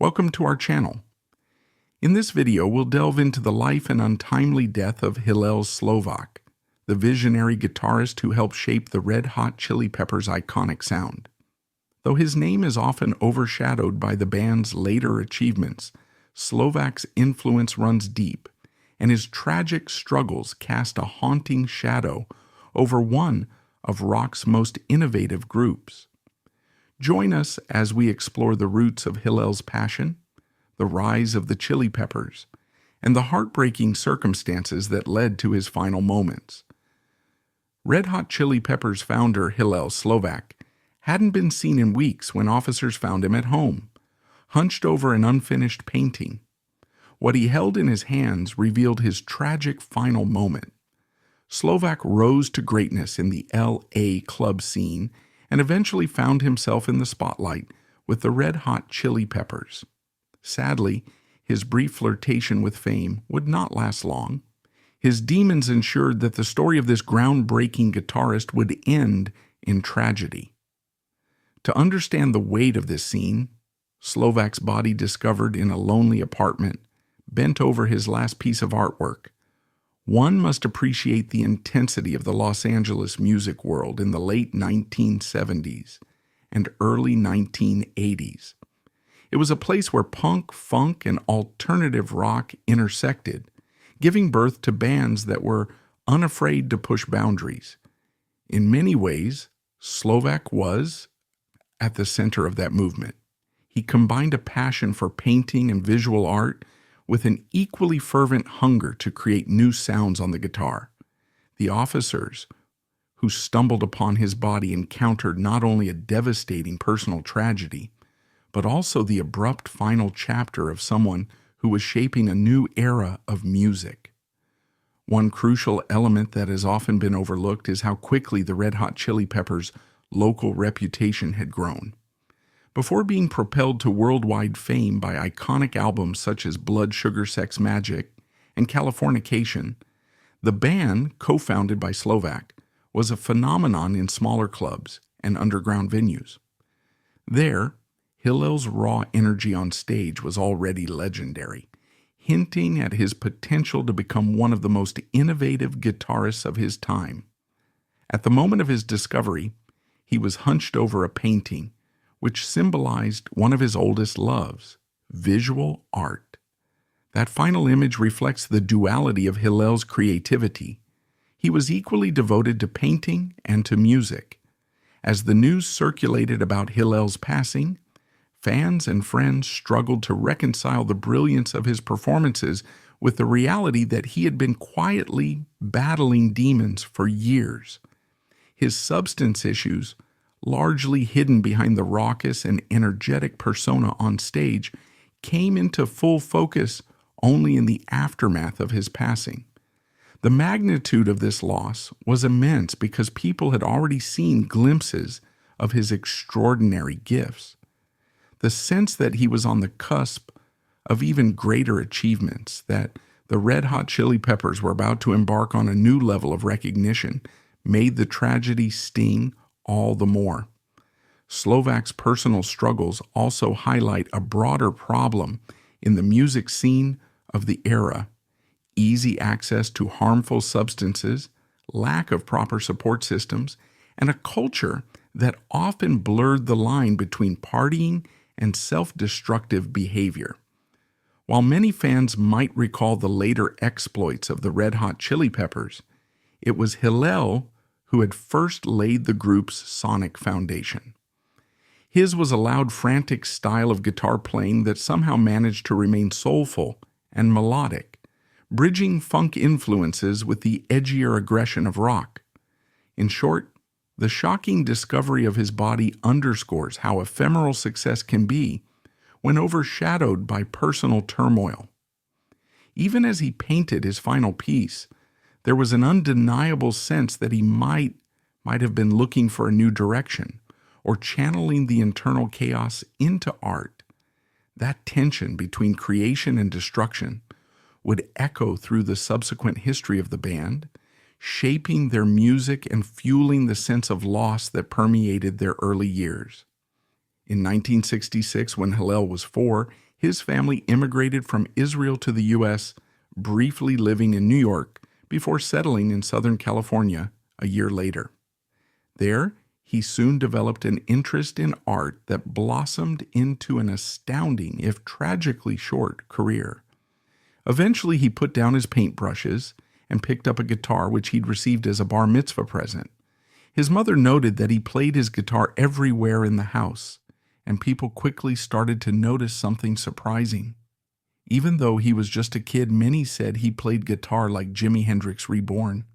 Welcome to our channel. In this video, we'll delve into the life and untimely death of Hillel Slovak, the visionary guitarist who helped shape the Red Hot Chili Peppers' iconic sound. Though his name is often overshadowed by the band's later achievements, Slovak's influence runs deep, and his tragic struggles cast a haunting shadow over one of rock's most innovative groups. Join us as we explore the roots of Hillel's passion, the rise of the Chili Peppers, and the heartbreaking circumstances that led to his final moments. Red Hot Chili Peppers founder Hillel Slovak hadn't been seen in weeks when officers found him at home, hunched over an unfinished painting. What he held in his hands revealed his tragic final moment. Slovak rose to greatness in the LA club scene and eventually found himself in the spotlight with the Red Hot Chili Peppers. Sadly, his brief flirtation with fame would not last long. His demons ensured that the story of this groundbreaking guitarist would end in tragedy. To understand the weight of this scene, Slovak's body discovered in a lonely apartment, bent over his last piece of artwork, one must appreciate the intensity of the Los Angeles music world in the late 1970s and early 1980s. It was a place where punk, funk, and alternative rock intersected, giving birth to bands that were unafraid to push boundaries. In many ways, Slovak was at the center of that movement. He combined a passion for painting and visual art with an equally fervent hunger to create new sounds on the guitar. The officers who stumbled upon his body encountered not only a devastating personal tragedy, but also the abrupt final chapter of someone who was shaping a new era of music. One crucial element that has often been overlooked is how quickly the Red Hot Chili Peppers' local reputation had grown. Before being propelled to worldwide fame by iconic albums such as Blood Sugar Sex Magik and Californication, the band, co-founded by Slovak, was a phenomenon in smaller clubs and underground venues. There, Hillel's raw energy on stage was already legendary, hinting at his potential to become one of the most innovative guitarists of his time. At the moment of his discovery, he was hunched over a painting, which symbolized one of his oldest loves, visual art. That final image reflects the duality of Hillel's creativity. He was equally devoted to painting and to music. As the news circulated about Hillel's passing, fans and friends struggled to reconcile the brilliance of his performances with the reality that he had been quietly battling demons for years. His substance issues, largely hidden behind the raucous and energetic persona on stage, came into full focus only in the aftermath of his passing. The magnitude of this loss was immense because people had already seen glimpses of his extraordinary gifts. The sense that he was on the cusp of even greater achievements, that the Red Hot Chili Peppers were about to embark on a new level of recognition, made the tragedy sting all the more. Slovak's personal struggles also highlight a broader problem in the music scene of the era: easy access to harmful substances, lack of proper support systems, and a culture that often blurred the line between partying and self-destructive behavior. While many fans might recall the later exploits of the Red Hot Chili Peppers, it was Hillel who had first laid the group's sonic foundation. His was a loud, frantic style of guitar playing that somehow managed to remain soulful and melodic, bridging funk influences with the edgier aggression of rock. In short, the shocking discovery of his body underscores how ephemeral success can be when overshadowed by personal turmoil. Even as he painted his final piece, there was an undeniable sense that he might have been looking for a new direction or channeling the internal chaos into art. That tension between creation and destruction would echo through the subsequent history of the band, shaping their music and fueling the sense of loss that permeated their early years. In 1966, when Hillel was 4, His family immigrated from Israel to the U.S., briefly living in New York before settling in Southern California a year later. There, he soon developed an interest in art that blossomed into an astounding, if tragically short, career. Eventually, he put down his paintbrushes and picked up a guitar which he'd received as a bar mitzvah present. His mother noted that he played his guitar everywhere in the house, and people quickly started to notice something surprising. Even though he was just a kid, many said he played guitar like Jimi Hendrix reborn.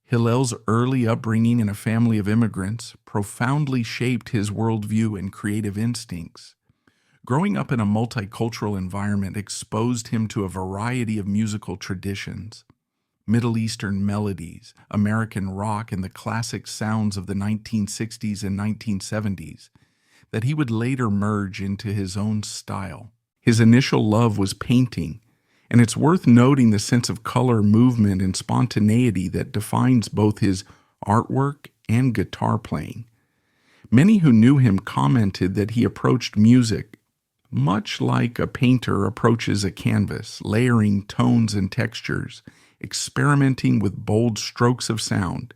Hillel's early upbringing in a family of immigrants profoundly shaped his worldview and creative instincts. Growing up in a multicultural environment exposed him to a variety of musical traditions: Middle Eastern melodies, American rock, and the classic sounds of the 1960s and 1970s that he would later merge into his own style. His initial love was painting, and it's worth noting the sense of color, movement, and spontaneity that defines both his artwork and guitar playing. Many who knew him commented that he approached music much like a painter approaches a canvas, layering tones and textures, experimenting with bold strokes of sound,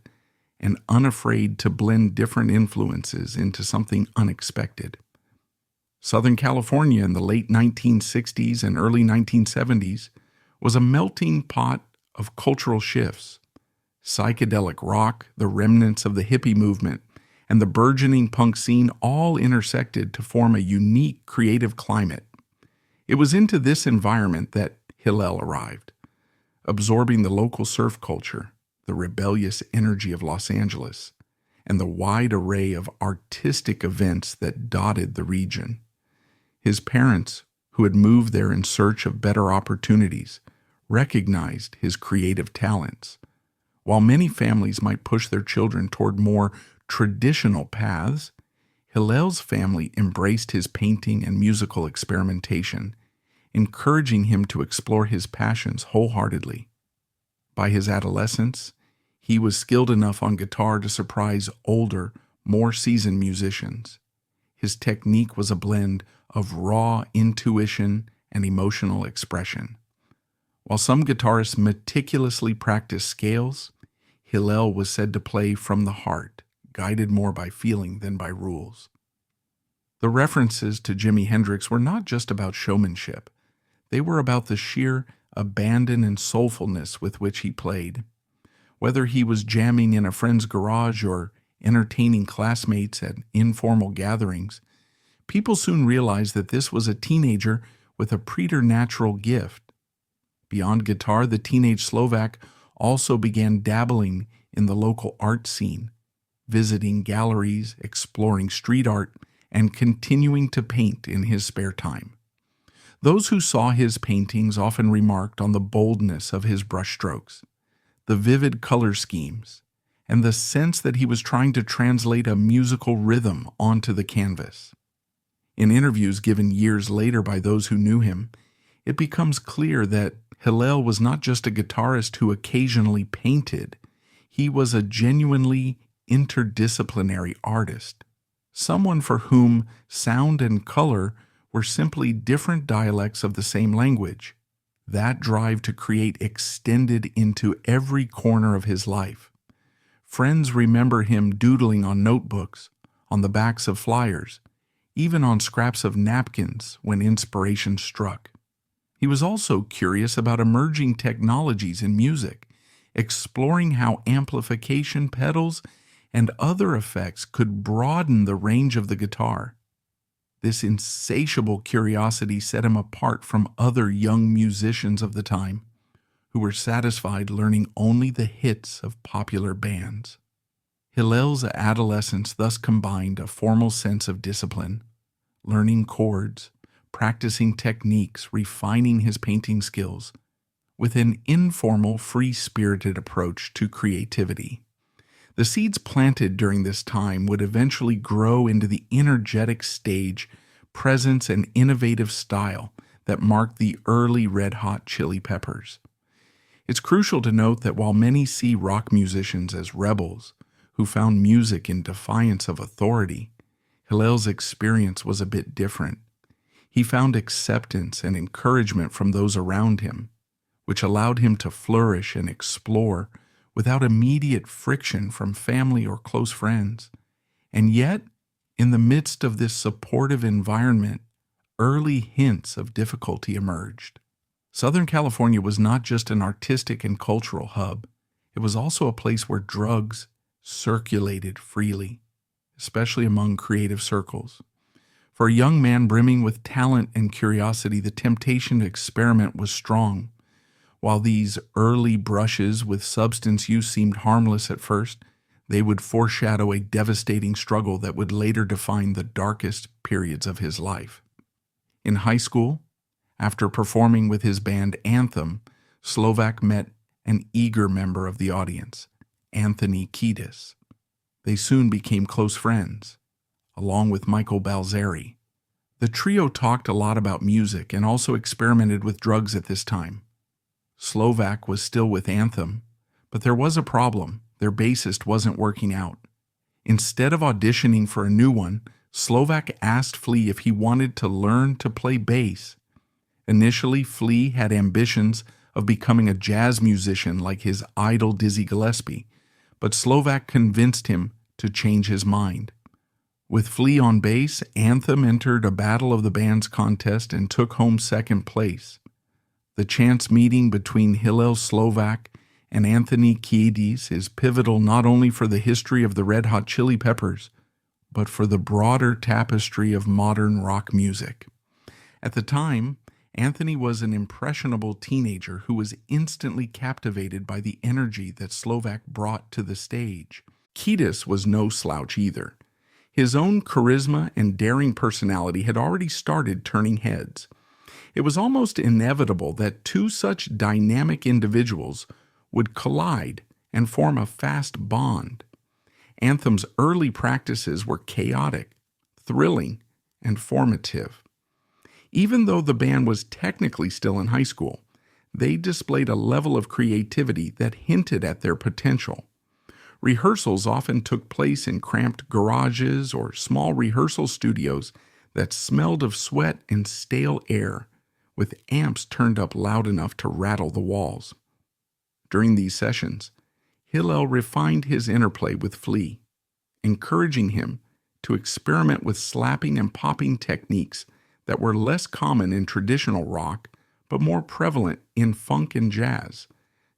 and unafraid to blend different influences into something unexpected. Southern California in the late 1960s and early 1970s was a melting pot of cultural shifts. Psychedelic rock, the remnants of the hippie movement, and the burgeoning punk scene all intersected to form a unique creative climate. It was into this environment that Hillel arrived, absorbing the local surf culture, the rebellious energy of Los Angeles, and the wide array of artistic events that dotted the region. His parents, who had moved there in search of better opportunities, recognized his creative talents. While many families might push their children toward more traditional paths, Hillel's family embraced his painting and musical experimentation, encouraging him to explore his passions wholeheartedly. By his adolescence, he was skilled enough on guitar to surprise older, more seasoned musicians. His technique was a blend of raw intuition and emotional expression. While some guitarists meticulously practiced scales, Hillel was said to play from the heart, guided more by feeling than by rules. The references to Jimi Hendrix were not just about showmanship. They were about the sheer abandon and soulfulness with which he played. Whether he was jamming in a friend's garage or entertaining classmates at informal gatherings, people soon realized that this was a teenager with a preternatural gift. Beyond guitar, the teenage Slovak also began dabbling in the local art scene, visiting galleries, exploring street art, and continuing to paint in his spare time. Those who saw his paintings often remarked on the boldness of his brushstrokes, the vivid color schemes, and the sense that he was trying to translate a musical rhythm onto the canvas. In interviews given years later by those who knew him, it becomes clear that Hillel was not just a guitarist who occasionally painted. He was a genuinely interdisciplinary artist, someone for whom sound and color were simply different dialects of the same language. That drive to create extended into every corner of his life. Friends remember him doodling on notebooks, on the backs of flyers, even on scraps of napkins when inspiration struck. He was also curious about emerging technologies in music, exploring how amplification pedals and other effects could broaden the range of the guitar. This insatiable curiosity set him apart from other young musicians of the time, who were satisfied learning only the hits of popular bands. Hillel's adolescence thus combined a formal sense of discipline, learning chords, practicing techniques, refining his painting skills, with an informal, free-spirited approach to creativity. The seeds planted during this time would eventually grow into the energetic stage, presence, and innovative style that marked the early Red Hot Chili Peppers. It's crucial to note that while many see rock musicians as rebels who found music in defiance of authority, Hillel's experience was a bit different. He found acceptance and encouragement from those around him, which allowed him to flourish and explore without immediate friction from family or close friends. And yet, in the midst of this supportive environment, early hints of difficulty emerged. Southern California was not just an artistic and cultural hub, it was also a place where drugs circulated freely, especially among creative circles. For a young man brimming with talent and curiosity, the temptation to experiment was strong. While these early brushes with substance use seemed harmless at first, they would foreshadow a devastating struggle that would later define the darkest periods of his life. In high school, after performing with his band ANTHEM, Slovak met an eager member of the audience, Kiedis. They soon became close friends, along with Michael Balzeri. The trio talked a lot about music and also experimented with drugs at this time. Slovak was still with ANTHEM, but there was a problem. Their bassist wasn't working out. Instead of auditioning for a new one, Slovak asked Flea if he wanted to learn to play bass. Initially, Flea had ambitions of becoming a jazz musician like his idol Dizzy Gillespie, but Slovak convinced him to change his mind. With Flea on bass, ANTHEM entered a Battle of the Bands contest and took home second place. The chance meeting between Hillel Slovak and Kiedis is pivotal not only for the history of the Red Hot Chili Peppers, but for the broader tapestry of modern rock music. At the time, Anthony was an impressionable teenager who was instantly captivated by the energy that Slovak brought to the stage. Kiedis was no slouch either. His own charisma and daring personality had already started turning heads. It was almost inevitable that two such dynamic individuals would collide and form a fast bond. ANTHEM's early practices were chaotic, thrilling, and formative. Even though the band was technically still in high school, they displayed a level of creativity that hinted at their potential. Rehearsals often took place in cramped garages or small rehearsal studios that smelled of sweat and stale air, with amps turned up loud enough to rattle the walls. During these sessions, Hillel refined his interplay with Flea, encouraging him to experiment with slapping and popping techniques that were less common in traditional rock, but more prevalent in funk and jazz.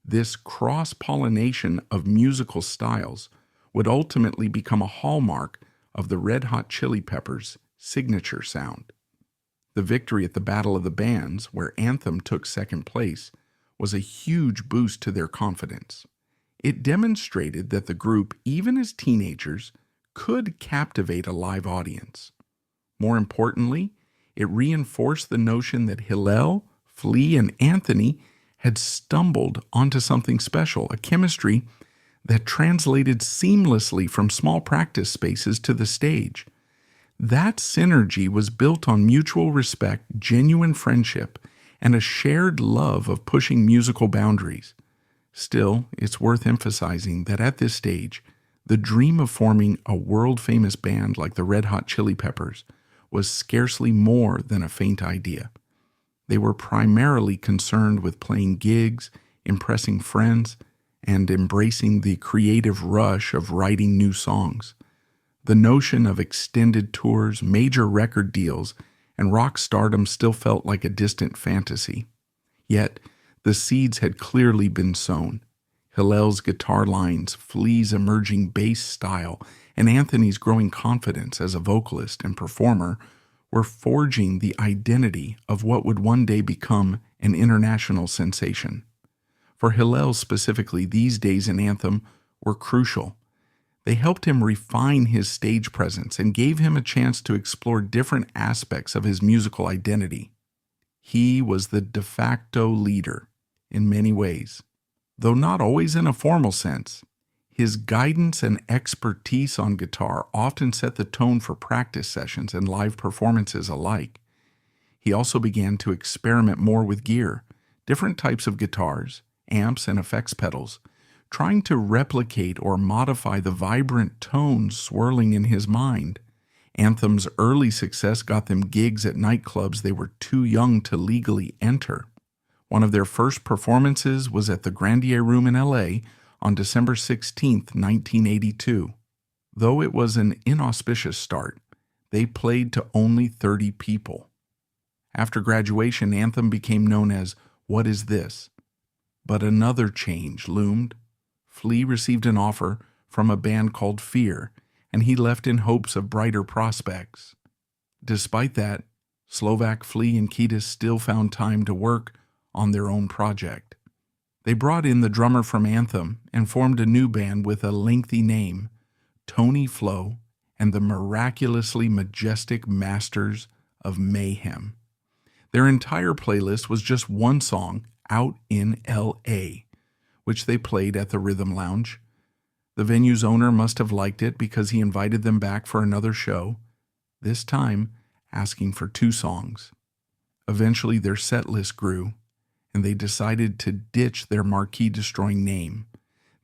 This cross-pollination of musical styles would ultimately become a hallmark of the Red Hot Chili Peppers' signature sound. The victory at the Battle of the Bands, where ANTHEM took second place, was a huge boost to their confidence. It demonstrated that the group, even as teenagers, could captivate a live audience. More importantly, it reinforced the notion that Hillel, Flea, and Anthony had stumbled onto something special, a chemistry that translated seamlessly from small practice spaces to the stage. That synergy was built on mutual respect, genuine friendship, and a shared love of pushing musical boundaries. Still, it's worth emphasizing that at this stage, the dream of forming a world-famous band like the Red Hot Chili Peppers was scarcely more than a faint idea. They were primarily concerned with playing gigs, impressing friends, and embracing the creative rush of writing new songs. The notion of extended tours, major record deals, and rock stardom still felt like a distant fantasy. Yet, the seeds had clearly been sown. Hillel's guitar lines, Flea's emerging bass style, and Anthony's growing confidence as a vocalist and performer were forging the identity of what would one day become an international sensation. For Hillel specifically, these days in ANTHEM were crucial. They helped him refine his stage presence and gave him a chance to explore different aspects of his musical identity. He was the de facto leader in many ways, though not always in a formal sense. His guidance and expertise on guitar often set the tone for practice sessions and live performances alike. He also began to experiment more with gear, different types of guitars, amps, and effects pedals, trying to replicate or modify the vibrant tones swirling in his mind. Anthem's early success got them gigs at nightclubs they were too young to legally enter. One of their first performances was at the Grandier Room in LA on December 16, 1982. Though it was an inauspicious start, they played to only 30 people. After graduation, Anthem became known as What Is This? But another change loomed. Flea received an offer from a band called Fear, and he left in hopes of brighter prospects. Despite that, Slovak, Flea, and Kiedis still found time to work on their own project. They brought in the drummer from Anthem and formed a new band with a lengthy name, Tony Flo and the miraculously majestic Masters of Mayhem. Their entire playlist was just one song, Out in L.A., which they played at the Rhythm Lounge. The venue's owner must have liked it because he invited them back for another show, this time asking for 2 songs. Eventually their set list grew, and they decided to ditch their marquee-destroying name.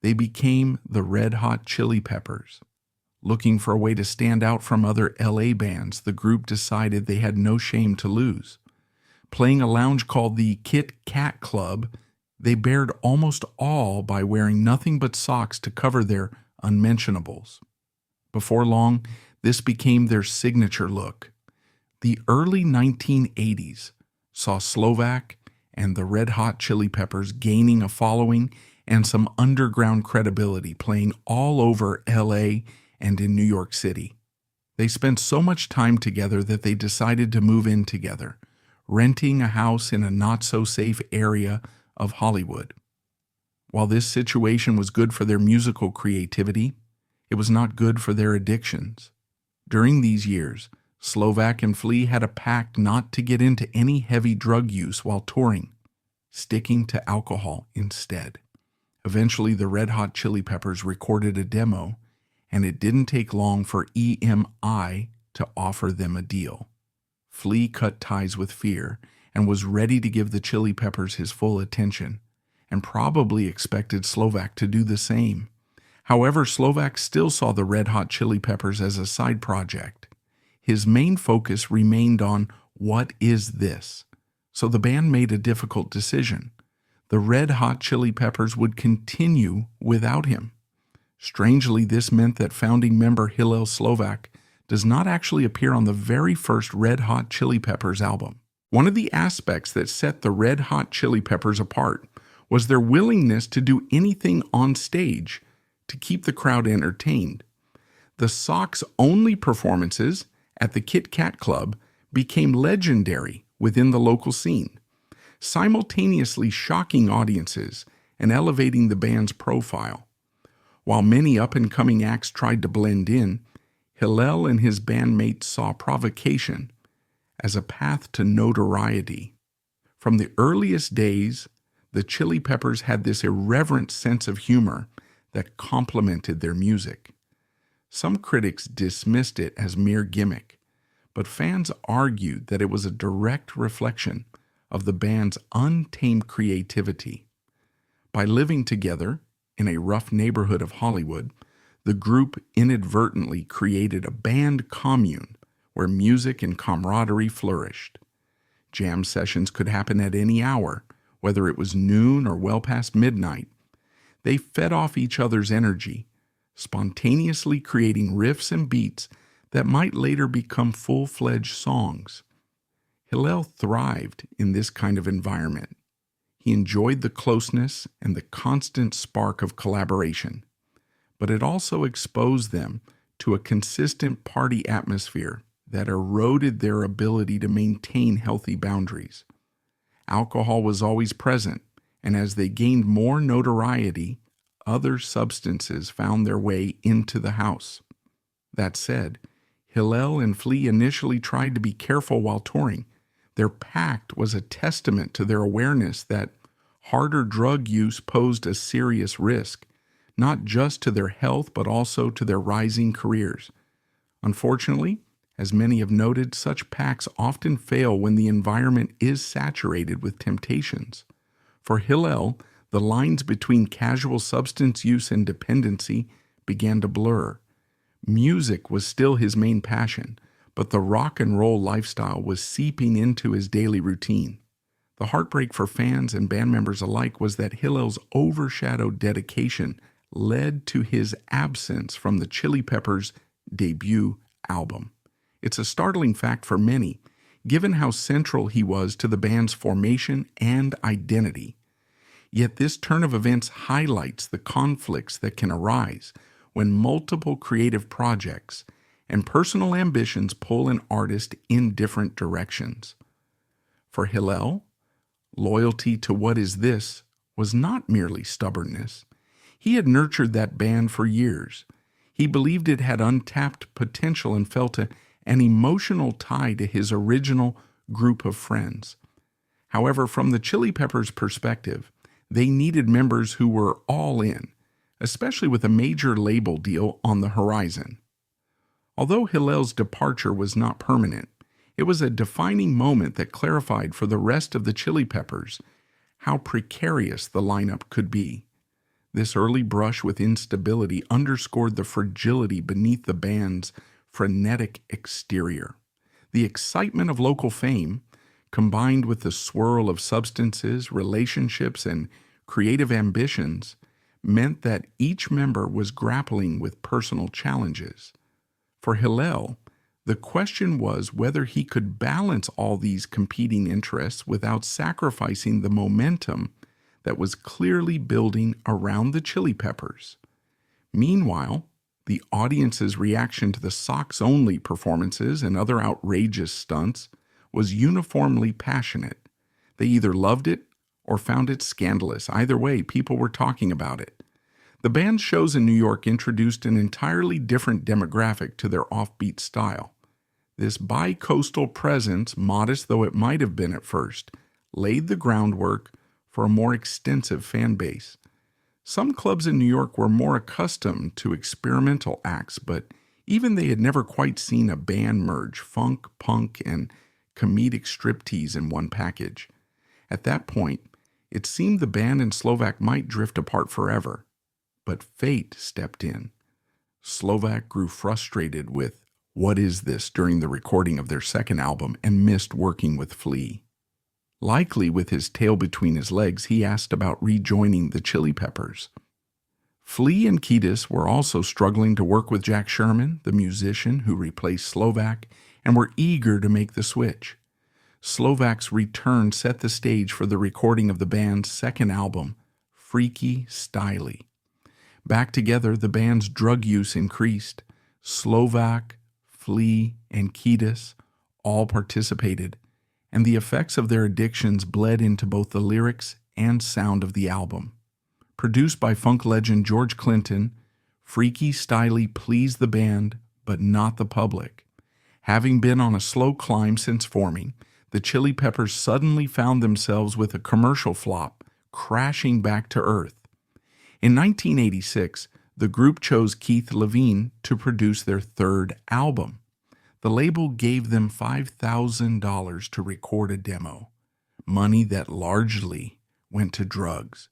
They became the Red Hot Chili Peppers. Looking for a way to stand out from other LA bands, the group decided they had no shame to lose. Playing a lounge called the Kit Kat Club, they bared almost all by wearing nothing but socks to cover their unmentionables. Before long, this became their signature look. The early 1980s saw Slovak and the Red Hot Chili Peppers gaining a following and some underground credibility, playing all over LA and in New York City. They spent so much time together that they decided to move in together, renting a house in a not-so-safe area of Hollywood. While this situation was good for their musical creativity, it was not good for their addictions. During these years, Slovak and Flea had a pact not to get into any heavy drug use while touring, sticking to alcohol instead. Eventually, the Red Hot Chili Peppers recorded a demo, and it didn't take long for EMI to offer them a deal. Flea cut ties with Fear and was ready to give the Chili Peppers his full attention, and probably expected Slovak to do the same. However, Slovak still saw the Red Hot Chili Peppers as a side project. His main focus remained on What Is This? So the band made a difficult decision. The Red Hot Chili Peppers would continue without him. Strangely, this meant that founding member Hillel Slovak does not actually appear on the very first Red Hot Chili Peppers album. One of the aspects that set the Red Hot Chili Peppers apart was their willingness to do anything on stage to keep the crowd entertained. The socks-only performances at the Kit Kat Club became legendary within the local scene, simultaneously shocking audiences and elevating the band's profile. While many up-and-coming acts tried to blend in, Hillel and his bandmates saw provocation as a path to notoriety. From the earliest days, the Chili Peppers had this irreverent sense of humor that complemented their music. Some critics dismissed it as mere gimmick, but fans argued that it was a direct reflection of the band's untamed creativity. By living together in a rough neighborhood of Hollywood, the group inadvertently created a band commune where music and camaraderie flourished. Jam sessions could happen at any hour, whether it was noon or well past midnight. They fed off each other's energy, spontaneously creating riffs and beats that might later become full-fledged songs. Hillel thrived in this kind of environment. He enjoyed the closeness and the constant spark of collaboration, but it also exposed them to a consistent party atmosphere that eroded their ability to maintain healthy boundaries. Alcohol was always present, and as they gained more notoriety, other substances found their way into the house. That said, Hillel and Flea initially tried to be careful while touring. Their pact was a testament to their awareness that harder drug use posed a serious risk, not just to their health but also to their rising careers. Unfortunately, as many have noted, such pacts often fail when the environment is saturated with temptations. For Hillel, the lines between casual substance use and dependency began to blur. Music was still his main passion, but the rock and roll lifestyle was seeping into his daily routine. The heartbreak for fans and band members alike was that Hillel's overshadowed dedication led to his absence from the Chili Peppers' debut album. It's a startling fact for many, given how central he was to the band's formation and identity. Yet this turn of events highlights the conflicts that can arise when multiple creative projects and personal ambitions pull an artist in different directions. For Hillel, loyalty to What Is This was not merely stubbornness. He had nurtured that band for years. He believed it had untapped potential and felt an emotional tie to his original group of friends. However, from the Chili Peppers' perspective, they needed members who were all in, especially with a major label deal on the horizon. Although Hillel's departure was not permanent, it was a defining moment that clarified for the rest of the Chili Peppers how precarious the lineup could be. This early brush with instability underscored the fragility beneath the band's frenetic exterior. The excitement of local fame, combined with the swirl of substances, relationships, and creative ambitions, meant that each member was grappling with personal challenges. For Hillel, the question was whether he could balance all these competing interests without sacrificing the momentum that was clearly building around the Chili Peppers. Meanwhile, the audience's reaction to the socks-only performances and other outrageous stunts was uniformly passionate. They either loved it or found it scandalous. Either way, people were talking about it. The band's shows in New York introduced an entirely different demographic to their offbeat style. This bi-coastal presence, modest though it might have been at first, laid the groundwork for a more extensive fan base. Some clubs in New York were more accustomed to experimental acts, but even they had never quite seen a band merge funk, punk, and comedic striptease in one package. At that point, it seemed the band and Slovak might drift apart forever. But fate stepped in. Slovak grew frustrated with What Is This during the recording of their second album and missed working with Flea. Likely with his tail between his legs, he asked about rejoining the Chili Peppers. Flea and Kiedis were also struggling to work with Jack Sherman, the musician who replaced Slovak, and were eager to make the switch. Slovak's return set the stage for the recording of the band's second album, Freaky Styley. Back together, the band's drug use increased. Slovak, Flea, and Kiedis all participated, and the effects of their addictions bled into both the lyrics and sound of the album. Produced by funk legend George Clinton, Freaky Styley pleased the band, but not the public. Having been on a slow climb since forming, the Chili Peppers suddenly found themselves with a commercial flop, crashing back to earth. In 1986, the group chose Keith Levine to produce their third album. The label gave them $5,000 to record a demo, money that largely went to drugs,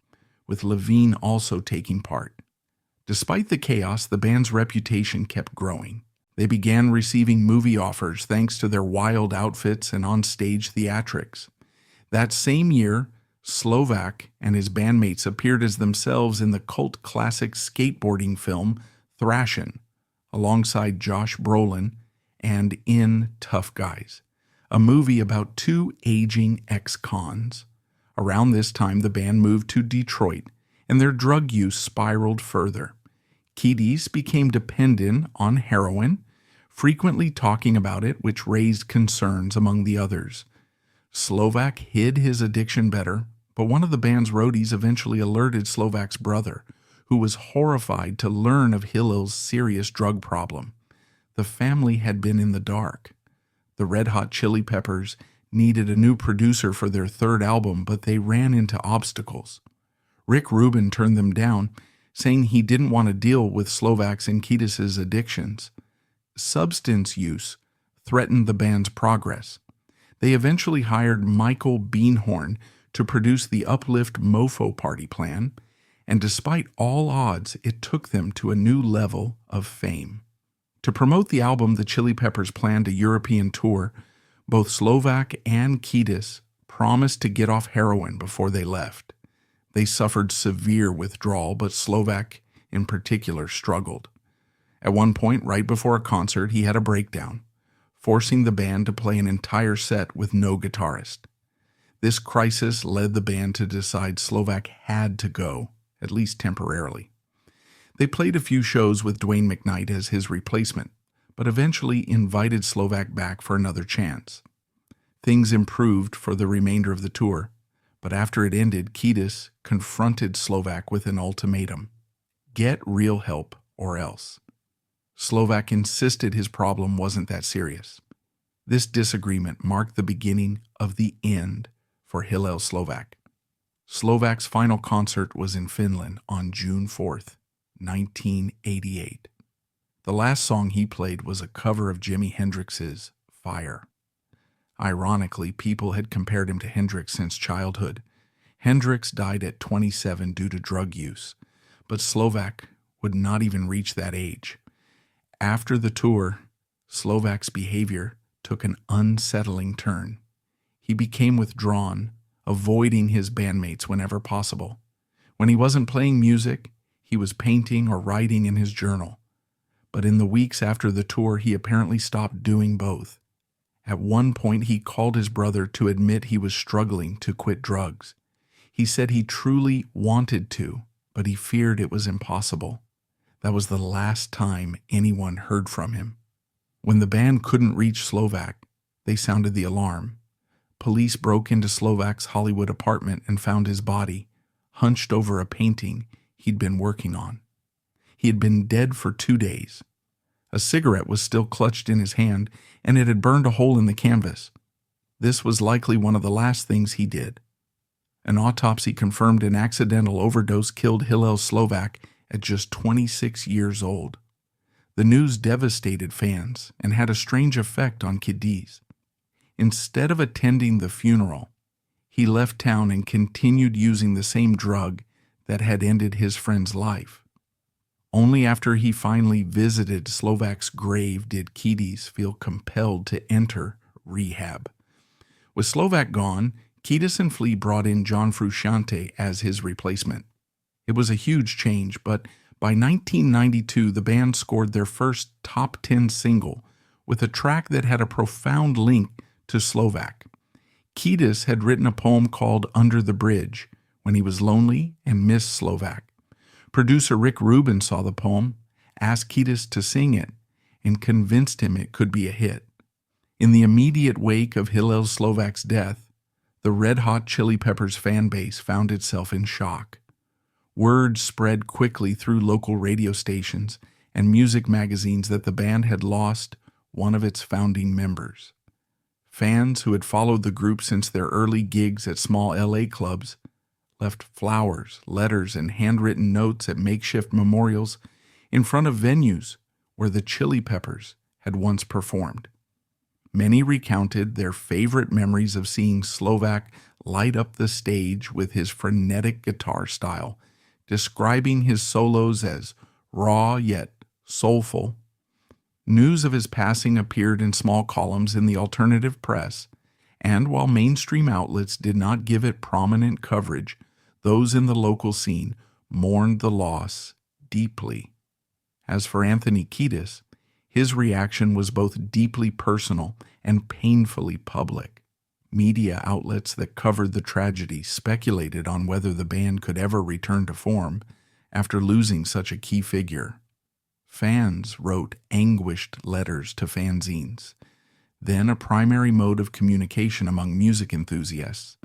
with Levine also taking part. Despite the chaos, the band's reputation kept growing. They began receiving movie offers thanks to their wild outfits and on-stage theatrics. That same year, Slovak and his bandmates appeared as themselves in the cult classic skateboarding film Thrashin', alongside Josh Brolin, and in Tough Guys, a movie about two aging ex-cons. Around this time, the band moved to Detroit, and their drug use spiraled further. Kiedis became dependent on heroin, frequently talking about it, which raised concerns among the others. Slovak hid his addiction better, but one of the band's roadies eventually alerted Slovak's brother, who was horrified to learn of Hillel's serious drug problem. The family had been in the dark. The Red Hot Chili Peppers needed a new producer for their third album, but they ran into obstacles. Rick Rubin turned them down, saying he didn't want to deal with Slovak's and Kiedis' addictions. Substance use threatened the band's progress. They eventually hired Michael Beinhorn to produce the UPLIFT MOFO party plan, and despite all odds, it took them to a new level of fame. To promote the album, the Chili Peppers planned a European tour. Both Slovak and Kiedis promised to get off heroin before they left. They suffered severe withdrawal, but Slovak in particular struggled. At one point, right before a concert, he had a breakdown, forcing the band to play an entire set with no guitarist. This crisis led the band to decide Slovak had to go, at least temporarily. They played a few shows with Dwayne McKnight as his replacement, but eventually invited Slovak back for another chance. Things improved for the remainder of the tour, but after it ended, Kiedis confronted Slovak with an ultimatum: get real help or else. Slovak insisted his problem wasn't that serious. This disagreement marked the beginning of the end for Hillel Slovak. Slovak's final concert was in Finland on June 4th, 1988. The last song he played was a cover of Jimi Hendrix's Fire. Ironically, people had compared him to Hendrix since childhood. Hendrix died at 27 due to drug use, but Slovak would not even reach that age. After the tour, Slovak's behavior took an unsettling turn. He became withdrawn, avoiding his bandmates whenever possible. When he wasn't playing music, he was painting or writing in his journal. But in the weeks after the tour, he apparently stopped doing both. At one point, he called his brother to admit he was struggling to quit drugs. He said he truly wanted to, but he feared it was impossible. That was the last time anyone heard from him. When the band couldn't reach Slovak, they sounded the alarm. Police broke into Slovak's Hollywood apartment and found his body, hunched over a painting he'd been working on. He had been dead for 2 days. A cigarette was still clutched in his hand, and it had burned a hole in the canvas. This was likely one of the last things he did. An autopsy confirmed an accidental overdose killed Hillel Slovak at just 26 years old. The news devastated fans and had a strange effect on Kiedis. Instead of attending the funeral, he left town and continued using the same drug that had ended his friend's life. Only after he finally visited Slovak's grave did Kiedis feel compelled to enter rehab. With Slovak gone, Kiedis and Flea brought in John Frusciante as his replacement. It was a huge change, but by 1992 the band scored their first top 10 single with a track that had a profound link to Slovak. Kiedis had written a poem called Under the Bridge when he was lonely and missed Slovak. Producer Rick Rubin saw the poem, asked Kiedis to sing it, and convinced him it could be a hit. In the immediate wake of Hillel Slovak's death, the Red Hot Chili Peppers fan base found itself in shock. Word spread quickly through local radio stations and music magazines that the band had lost one of its founding members. Fans who had followed the group since their early gigs at small LA clubs left flowers, letters, and handwritten notes at makeshift memorials in front of venues where the Chili Peppers had once performed. Many recounted their favorite memories of seeing Slovak light up the stage with his frenetic guitar style, describing his solos as raw yet soulful. News of his passing appeared in small columns in the alternative press, and while mainstream outlets did not give it prominent coverage, those in the local scene mourned the loss deeply. As for Anthony Kiedis, his reaction was both deeply personal and painfully public. Media outlets that covered the tragedy speculated on whether the band could ever return to form after losing such a key figure. Fans wrote anguished letters to fanzines, then a primary mode of communication among music enthusiasts,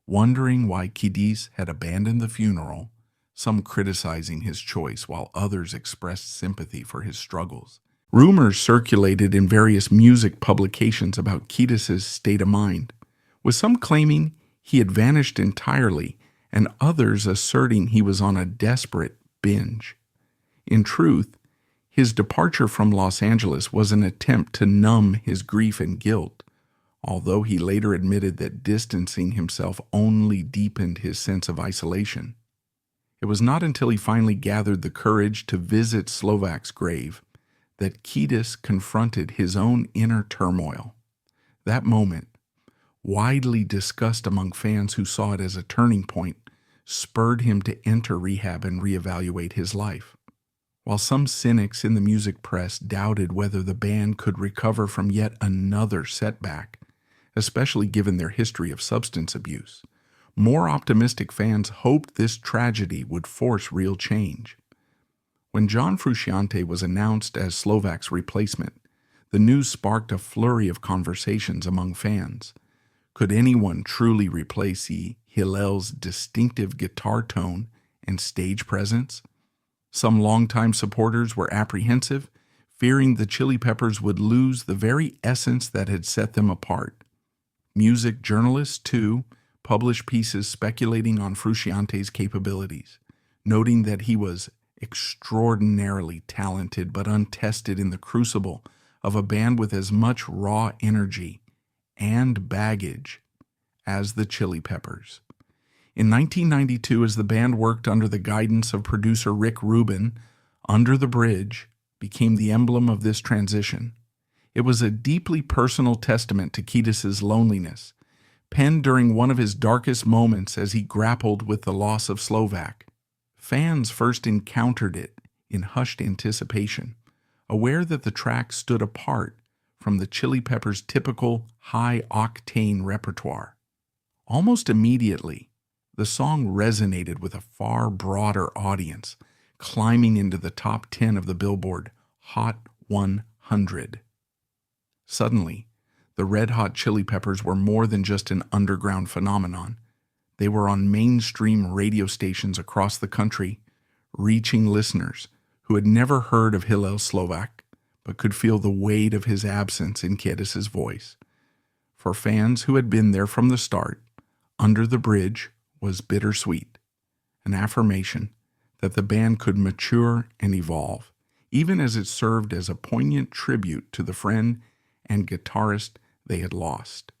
wondering why Kiedis had abandoned the funeral, some criticizing his choice while others expressed sympathy for his struggles. Rumors circulated in various music publications about Kiedis' state of mind, with some claiming he had vanished entirely and others asserting he was on a desperate binge. In truth, his departure from Los Angeles was an attempt to numb his grief and guilt, although he later admitted that distancing himself only deepened his sense of isolation. It was not until he finally gathered the courage to visit Slovak's grave that Kiedis confronted his own inner turmoil. That moment, widely discussed among fans who saw it as a turning point, spurred him to enter rehab and reevaluate his life. While some cynics in the music press doubted whether the band could recover from yet another setback, especially given their history of substance abuse, more optimistic fans hoped this tragedy would force real change. When John Frusciante was announced as Slovak's replacement, the news sparked a flurry of conversations among fans. Could anyone truly replace Hillel's distinctive guitar tone and stage presence? Some longtime supporters were apprehensive, fearing the Chili Peppers would lose the very essence that had set them apart. Music journalists, too, published pieces speculating on Frusciante's capabilities, noting that he was extraordinarily talented but untested in the crucible of a band with as much raw energy and baggage as the Chili Peppers. In 1992, as the band worked under the guidance of producer Rick Rubin, Under the Bridge became the emblem of this transition. It was a deeply personal testament to Kiedis' loneliness, penned during one of his darkest moments as he grappled with the loss of Slovak. Fans first encountered it in hushed anticipation, aware that the track stood apart from the Chili Peppers' typical high-octane repertoire. Almost immediately, the song resonated with a far broader audience, climbing into the top 10 of the Billboard Hot 100. Suddenly, the Red Hot Chili Peppers were more than just an underground phenomenon. They were on mainstream radio stations across the country, reaching listeners who had never heard of Hillel Slovak, but could feel the weight of his absence in Kiedis' voice. For fans who had been there from the start, Under the Bridge was bittersweet, an affirmation that the band could mature and evolve, even as it served as a poignant tribute to the friend and guitarist they had lost.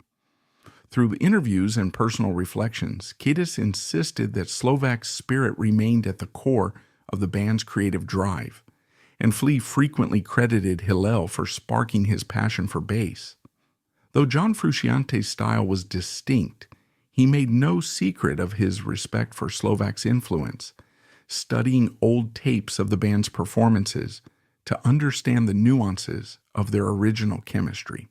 Through interviews and personal reflections, Kiedis insisted that Slovak's spirit remained at the core of the band's creative drive, and Flea frequently credited Hillel for sparking his passion for bass. Though John Frusciante's style was distinct, he made no secret of his respect for Slovak's influence, studying old tapes of the band's performances to understand the nuances of their original chemistry.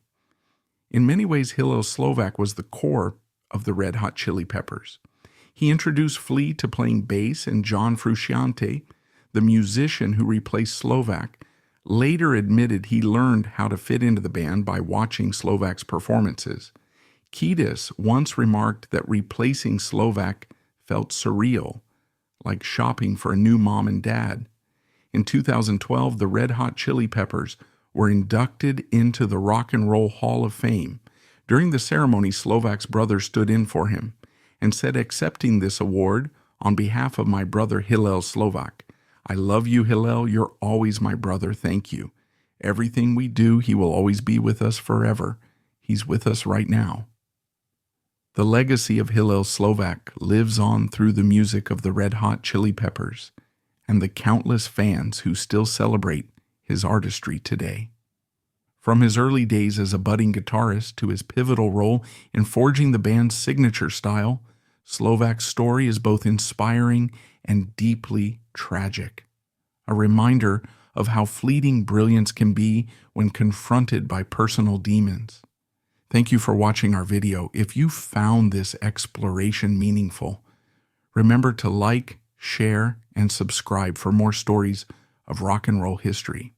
In many ways, Hillel Slovak was the core of the Red Hot Chili Peppers. He introduced Flea to playing bass, and John Frusciante, the musician who replaced Slovak, later admitted he learned how to fit into the band by watching Slovak's performances. Kiedis once remarked that replacing Slovak felt surreal, like shopping for a new mom and dad. In 2012, the Red Hot Chili Peppers were inducted into the Rock and Roll Hall of Fame. During the ceremony, Slovak's brother stood in for him and said, accepting this award on behalf of my brother Hillel Slovak, "I love you, Hillel. You're always my brother. Thank you. Everything we do, he will always be with us forever. He's with us right now." The legacy of Hillel Slovak lives on through the music of the Red Hot Chili Peppers and the countless fans who still celebrate his artistry today. From his early days as a budding guitarist to his pivotal role in forging the band's signature style, Slovak's story is both inspiring and deeply tragic, a reminder of how fleeting brilliance can be when confronted by personal demons. Thank you for watching our video. If you found this exploration meaningful, remember to like, share, and subscribe for more stories of rock and roll history.